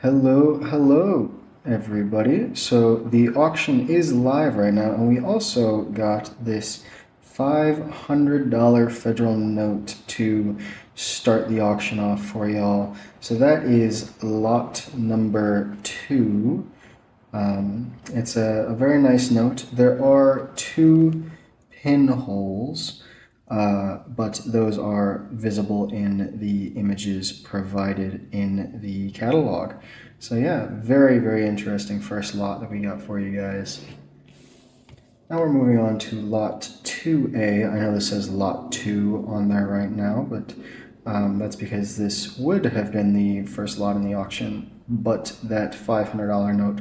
Hello, everybody. So the auction is live right now, and we also got this $500 federal note to start the auction off for y'all. So that is lot number 2. It's a very nice note. There are 2 pinholes, but those are visible in the images provided in the catalog. So yeah, very interesting first lot that we got for you guys. Now we're moving on to lot 2A. I know this says lot 2 on there right now, but that's because this would have been the first lot in the auction, but that $500 note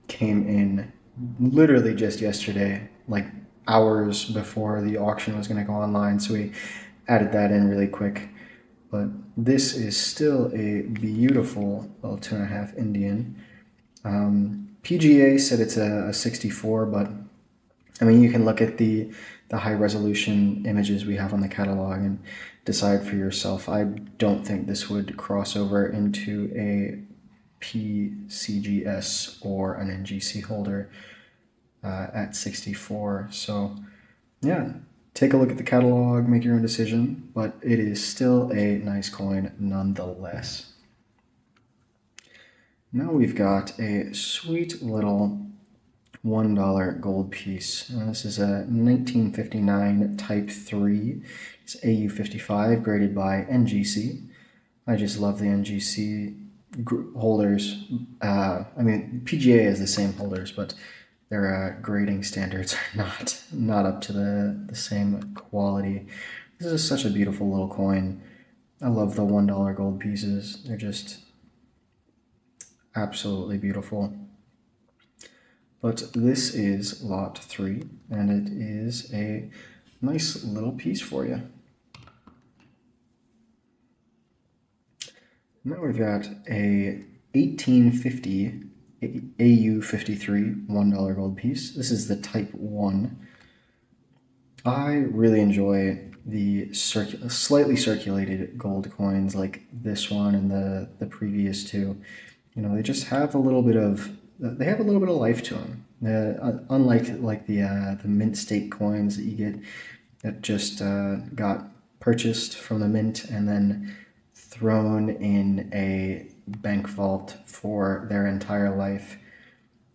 came in literally just yesterday, like hours before the auction was going to go online, so we added that in really quick. But this is still a beautiful little 2.5 Indian. PGA said it's a 64, but I mean, you can look at the high resolution images we have on the catalog and decide for yourself. I don't think this would cross over into a PCGS or an NGC holder at 64. So yeah, take a look at the catalog, make your own decision, but it is still a nice coin nonetheless. Now we've got a sweet little $1 gold piece. This is a 1959 Type 3. It's AU55, graded by NGC. I just love the NGC holders. I mean, PGA is the same holders, but their grading standards are not up to the same quality. This is such a beautiful little coin. I love the $1 gold pieces. They're just absolutely beautiful. But this is lot 3, and it is a nice little piece for you. Now we've got a 1850 AU53 $1 gold piece. This is the Type 1. I really enjoy the slightly circulated gold coins like this one and the previous two. You know, they just have a little bit of life to them. Unlike the mint state coins that you get that just got purchased from the mint and then thrown in a bank vault for their entire life,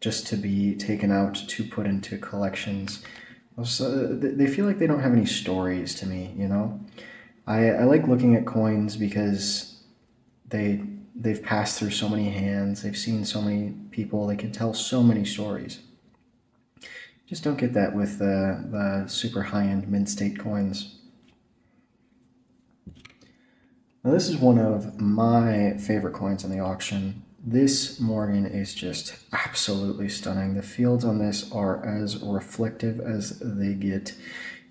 just to be taken out to put into collections. So they feel like they don't have any stories to me, you know? I like looking at coins because they've passed through so many hands, they've seen so many people, they can tell so many stories. Just don't get that with the super high-end mint state coins. Now this is one of my favorite coins in the auction. This Morgan is just absolutely stunning. The fields on this are as reflective as they get.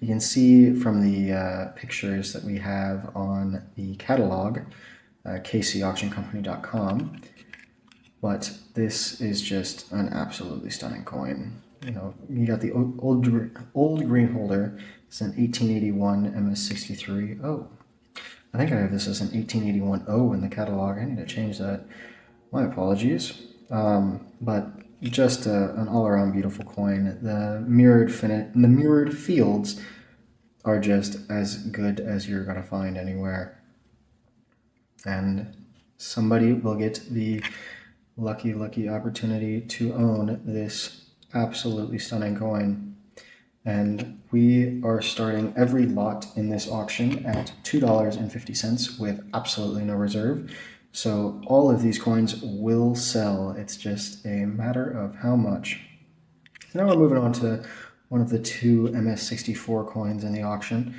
You can see from the pictures that we have on the catalog, kcauctioncompany.com, but this is just an absolutely stunning coin. You know, you got the old green holder. It's an 1881 MS63. Oh, I think I have this as an 1881 O in the catalog. I need to change that. My apologies. But just an all-around beautiful coin. The mirrored fields are just as good as you're gonna find anywhere. And somebody will get the lucky opportunity to own this absolutely stunning coin. And we are starting every lot in this auction at $2.50 with absolutely no reserve. So all of these coins will sell. It's just a matter of how much. So now we're moving on to one of the 2 MS64 coins in the auction.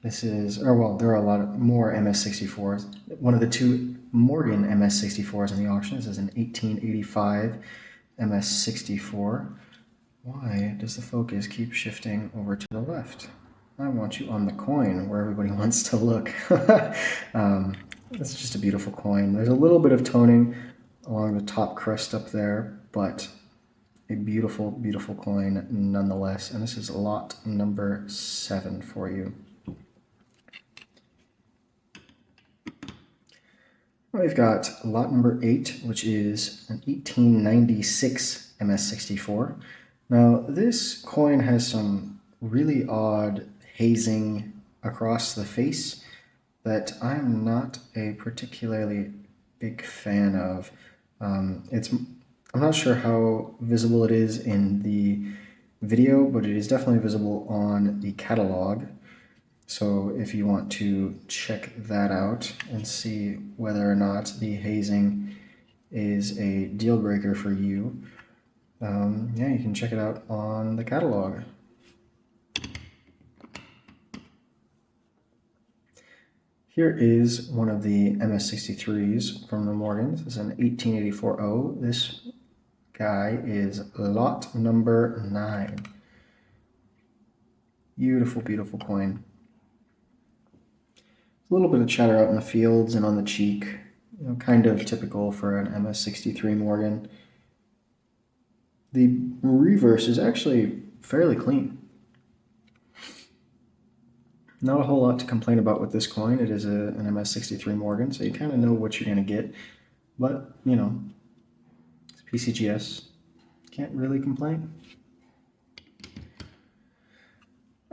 This is, or well, there are a lot more MS64s. One of the 2 Morgan MS64s in the auction. This is an 1885 MS64. Why does the focus keep shifting over to the left? I want you on the coin where everybody wants to look. It's just a beautiful coin. There's a little bit of toning along the top crest up there, but a beautiful coin nonetheless. And this is lot number 7 for you. We've got lot number 8, which is an 1896 MS64. Now, this coin has some really odd hazing across the face that I'm not a particularly big fan of. I'm not sure how visible it is in the video, but it is definitely visible on the catalog. So if you want to check that out and see whether or not the hazing is a deal breaker for you, yeah, you can check it out on the catalog. Here is one of the MS63s from the Morgans. This is an 1884-0. This guy is lot number 9. Beautiful, beautiful coin. A little bit of chatter out in the fields and on the cheek, you know, kind of typical for an MS63 Morgan. The reverse is actually fairly clean. Not a whole lot to complain about with this coin. It is an MS63 Morgan, so you kind of know what you're going to get. But, you know, it's PCGS. Can't really complain.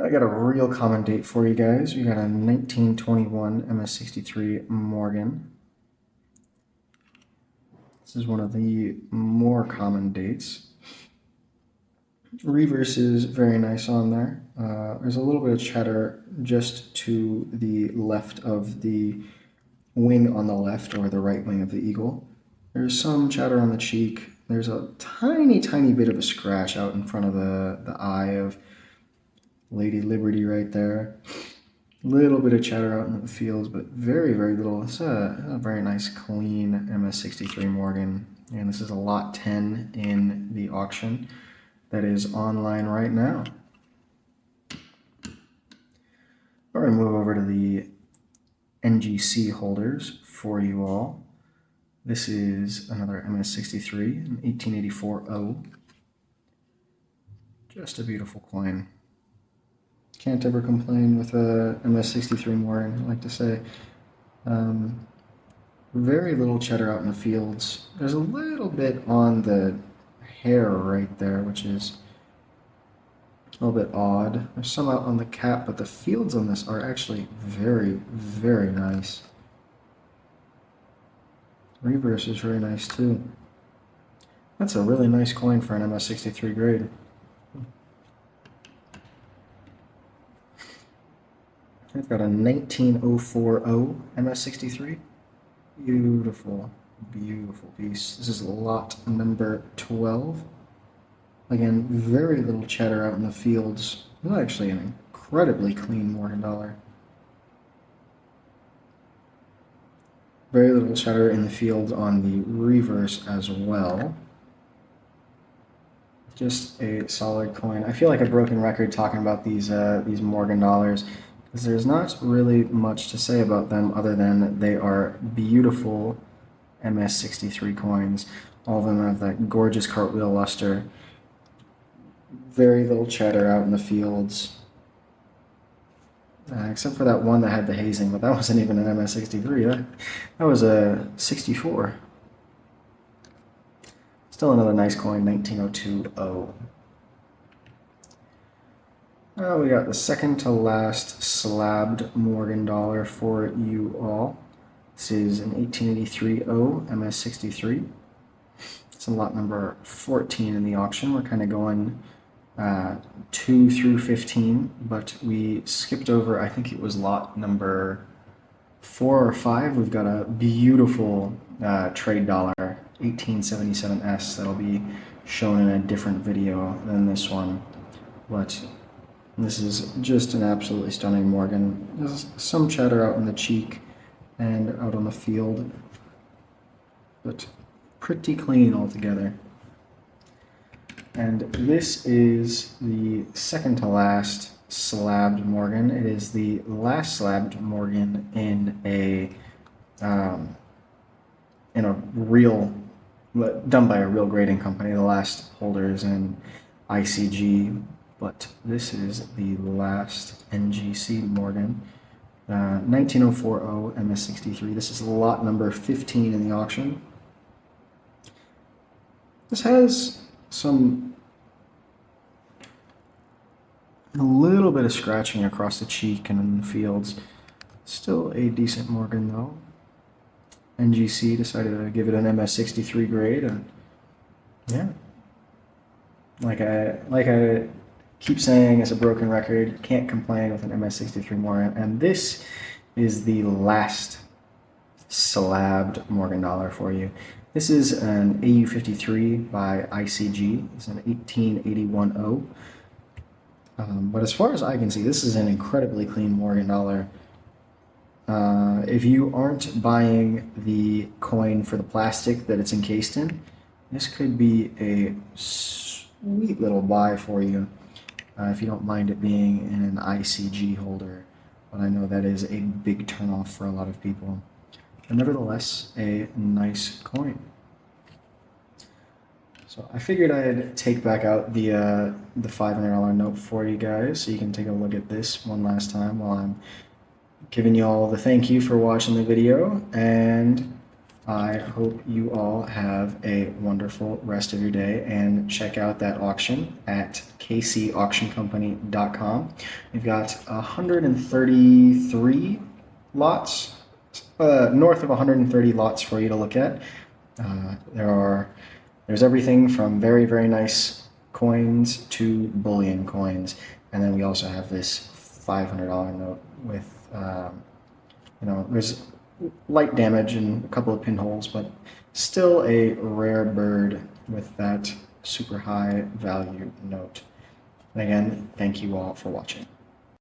I got a real common date for you guys. We got a 1921 MS63 Morgan. This is one of the more common dates. Reverse is very nice on there. There's a little bit of chatter just to the left of the wing on the left, or the right wing of the eagle. There's some chatter on the cheek. There's a tiny, tiny bit of a scratch out in front of the eye of Lady Liberty right there. Little bit of chatter out in the fields, but very, very little. It's a very nice, clean MS63 Morgan. And this is a lot 10 in the auction that is online right now. All right, move over to the NGC holders for you all. This is another MS63, an 1884-0. Just a beautiful coin. Can't ever complain with a MS63 Morgan, I like to say. Very little chatter out in the fields. There's a little bit on the hair right there, which is a little bit odd. There's some out on the cap, but the fields on this are actually very, very nice. Reverse is very nice too. That's a really nice coin for an MS63 grade. I've got a 1904-0 MS63. Beautiful, beautiful piece. This is lot number 12. Again, very little chatter out in the fields. It's actually an incredibly clean Morgan dollar. Very little chatter in the field on the reverse as well. Just a solid coin. I feel like a broken record talking about these Morgan dollars, because there's not really much to say about them other than they are beautiful MS63 coins. All of them have that gorgeous cartwheel luster. Very little chatter out in the fields. Except for that one that had the hazing, but that wasn't even an MS63. That was a 64. Still another nice coin, 1902-0. We got the second to last slabbed Morgan dollar for you all. This is an 1883-0 MS63. It's a lot number 14 in the auction. We're kind of going 2 through 15, but we skipped over, I think it was lot number 4 or 5. We've got a beautiful trade dollar, 1877S, that'll be shown in a different video than this one. But this is just an absolutely stunning Morgan. There's some chatter out in the cheek and out on the field, but pretty clean altogether. And this is the second to last slabbed Morgan. It is the last slabbed Morgan in a real, done by a real grading company. The last holder is in ICG, but this is the last NGC Morgan. 19040 MS63. This is lot number 15 in the auction. This has a little bit of scratching across the cheek and in the fields. Still a decent Morgan though. NGC decided to give it an MS63 grade, and yeah, like I keep saying, it's a broken record. Can't complain with an MS63 Morgan, and this is the last slabbed Morgan dollar for you. This is an AU53 by ICG. It's an 1881 but as far as I can see, this is an incredibly clean Morgan dollar. If you aren't buying the coin for the plastic that it's encased in, this could be a sweet little buy for you, if you don't mind it being in an ICG holder. But I know that is a big turnoff for a lot of people. But nevertheless, a nice coin. So I figured I'd take back out the $500 note for you guys, so you can take a look at this one last time while I'm giving you all the thank you for watching the video, and I hope you all have a wonderful rest of your day, and check out that auction at kcauctioncompany.com. We've got 133 lots, north of 130 lots for you to look at. There's everything from very, very nice coins to bullion coins, and then we also have this $500 note with, there's light damage and a couple of pinholes, but still a rare bird with that super high value note. And again, thank you all for watching.